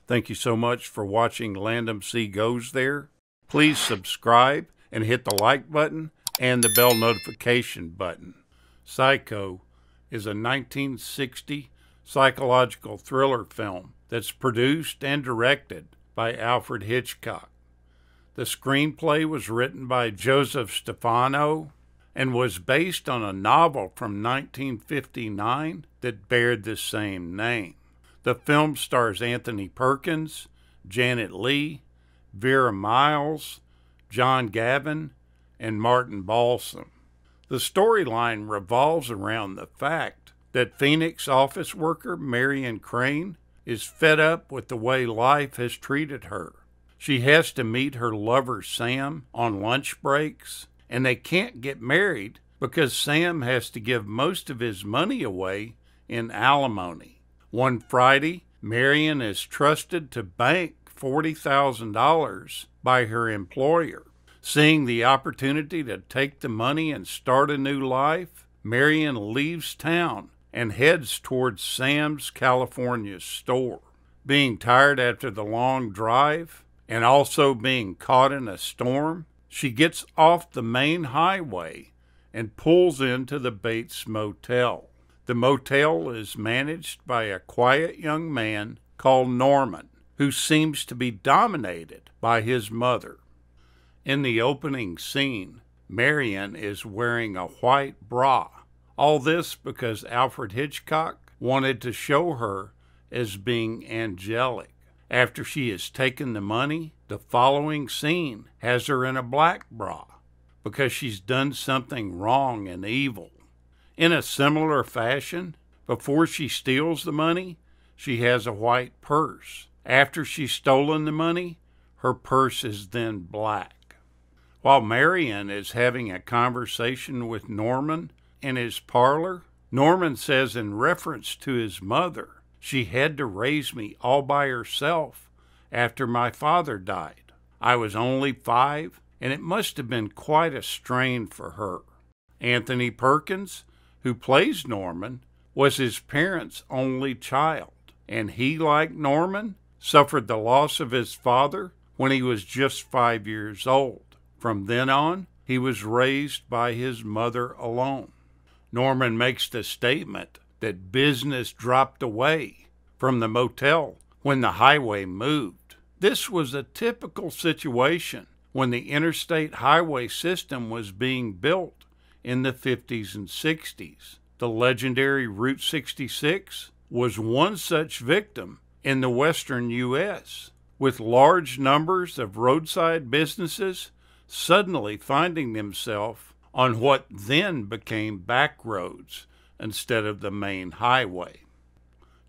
Thank you so much for watching Landumc Goes There. Please subscribe and hit the like button and the bell notification button. Psycho is a 1960 psychological thriller film that's produced and directed by Alfred Hitchcock. The screenplay was written by Joseph Stefano and was based on a novel from 1959 that bared the same name. The film stars Anthony Perkins, Janet Leigh, Vera Miles, John Gavin, and Martin Balsam. The storyline revolves around the fact that Phoenix office worker Marion Crane is fed up with the way life has treated her. She has to meet her lover Sam on lunch breaks, and they can't get married because Sam has to give most of his money away in alimony. One Friday, Marion is trusted to bank $40,000 by her employer. Seeing the opportunity to take the money and start a new life, Marion leaves town and heads towards Sam's California store. Being tired after the long drive and also being caught in a storm, she gets off the main highway and pulls into the Bates Motel. The motel is managed by a quiet young man called Norman, who seems to be dominated by his mother. In the opening scene, Marion is wearing a white bra. All this because Alfred Hitchcock wanted to show her as being angelic. After she has taken the money, the following scene has her in a black bra because she's done something wrong and evil. In a similar fashion, before she steals the money, she has a white purse. After she's stolen the money, her purse is then black. While Marion is having a conversation with Norman in his parlor, Norman says in reference to his mother, "She had to raise me all by herself after my father died. I was only 5, and it must have been quite a strain for her." Anthony Perkins, who plays Norman, was his parents' only child, and he, like Norman, suffered the loss of his father when he was just 5 years old. From then on, he was raised by his mother alone. Norman makes the statement that business dropped away from the motel when the highway moved. This was a typical situation when the interstate highway system was being built in the 50s and 60s. The legendary Route 66 was one such victim in the western U.S., with large numbers of roadside businesses suddenly finding themselves on what then became back roads instead of the main highway.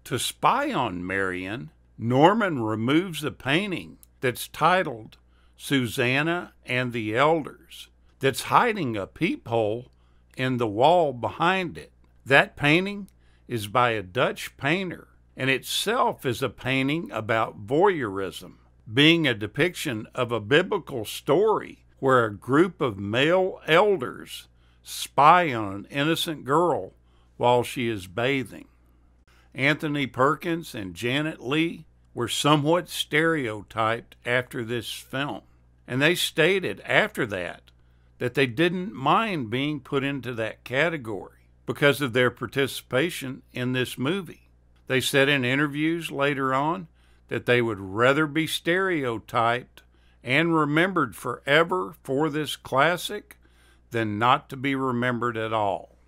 To spy on Marion, Norman removes a painting that's titled Susanna and the Elders, that's hiding a peephole in the wall behind it. That painting is by a Dutch painter, and itself is a painting about voyeurism, being a depiction of a biblical story where a group of male elders spy on an innocent girl while she is bathing. Anthony Perkins and Janet Leigh were somewhat stereotyped after this film, and they stated after that they didn't mind being put into that category because of their participation in this movie. They said in interviews later on that they would rather be stereotyped and remembered forever for this classic than not to be remembered at all.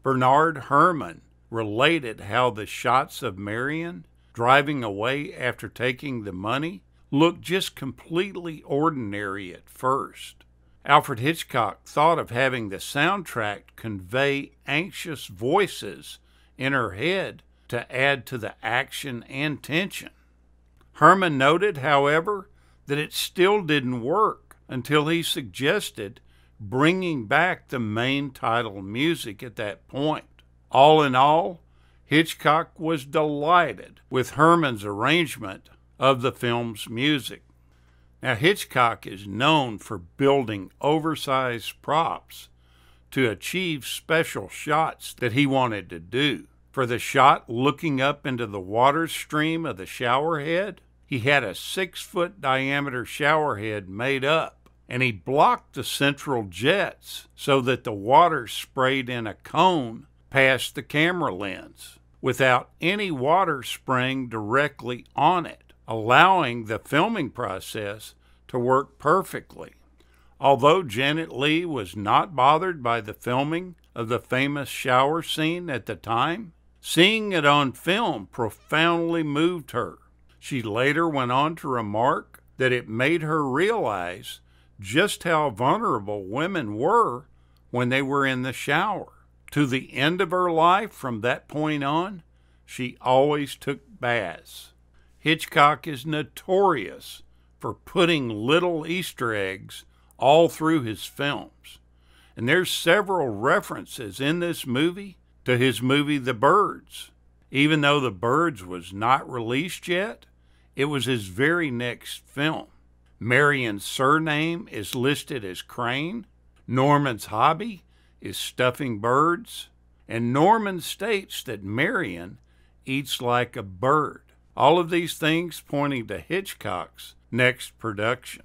Bernard Herrmann related how the shots of Marion driving away after taking the money looked just completely ordinary at first. Alfred Hitchcock thought of having the soundtrack convey anxious voices in her head to add to the action and tension. Herrmann noted, however, that it still didn't work until he suggested bringing back the main title music at that point. All in all, Hitchcock was delighted with Herrmann's arrangement of the film's music. Now, Hitchcock is known for building oversized props to achieve special shots that he wanted to do. For the shot looking up into the water stream of the shower head, He had a 6-foot diameter shower head made up, and he blocked the central jets so that the water sprayed in a cone past the camera lens, without any water spraying directly on it, allowing the filming process to work perfectly. Although Janet Leigh was not bothered by the filming of the famous shower scene at the time, seeing it on film profoundly moved her. She later went on to remark that it made her realize just how vulnerable women were when they were in the shower. To the end of her life from that point on, she always took baths. Hitchcock is notorious for putting little Easter eggs all through his films. And there's several references in this movie to his movie The Birds. Even though The Birds was not released yet, it was his very next film. Marion's surname is listed as Crane. Norman's hobby is stuffing birds. And Norman states that Marion eats like a bird. All of these things pointing to Hitchcock's next production.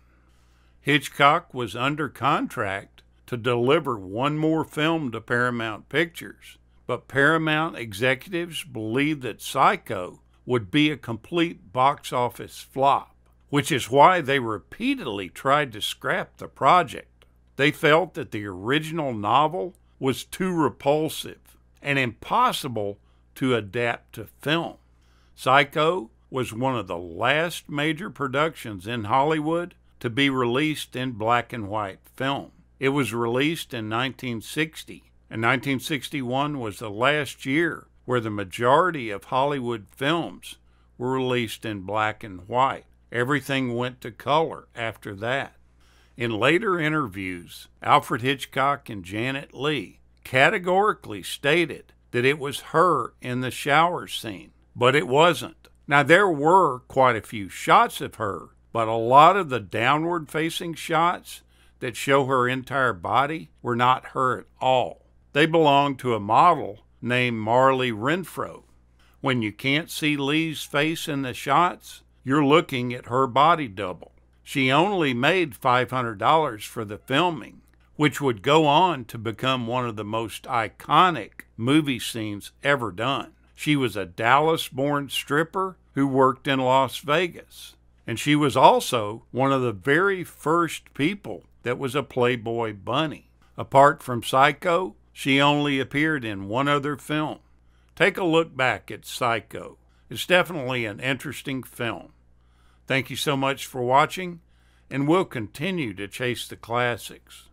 Hitchcock was under contract to deliver one more film to Paramount Pictures, but Paramount executives believed that Psycho would be a complete box office flop, which is why they repeatedly tried to scrap the project. They felt that the original novel was too repulsive and impossible to adapt to film. Psycho was one of the last major productions in Hollywood to be released in black and white film. It was released in 1960, and 1961 was the last year where the majority of Hollywood films were released in black and white. Everything went to color after that. In later interviews, Alfred Hitchcock and Janet Leigh categorically stated that it was her in the shower scene, but it wasn't. Now, there were quite a few shots of her, but a lot of the downward-facing shots that show her entire body were not her at all. They belonged to a model named Marley Renfro. When you can't see Lee's face in the shots, you're looking at her body double. She only made $500 for the filming, which would go on to become one of the most iconic movie scenes ever done. She was a Dallas-born stripper who worked in Las Vegas. And she was also one of the very first people that was a Playboy bunny. Apart from Psycho, she only appeared in one other film. Take a look back at Psycho. It's definitely an interesting film. Thank you so much for watching, and we'll continue to chase the classics.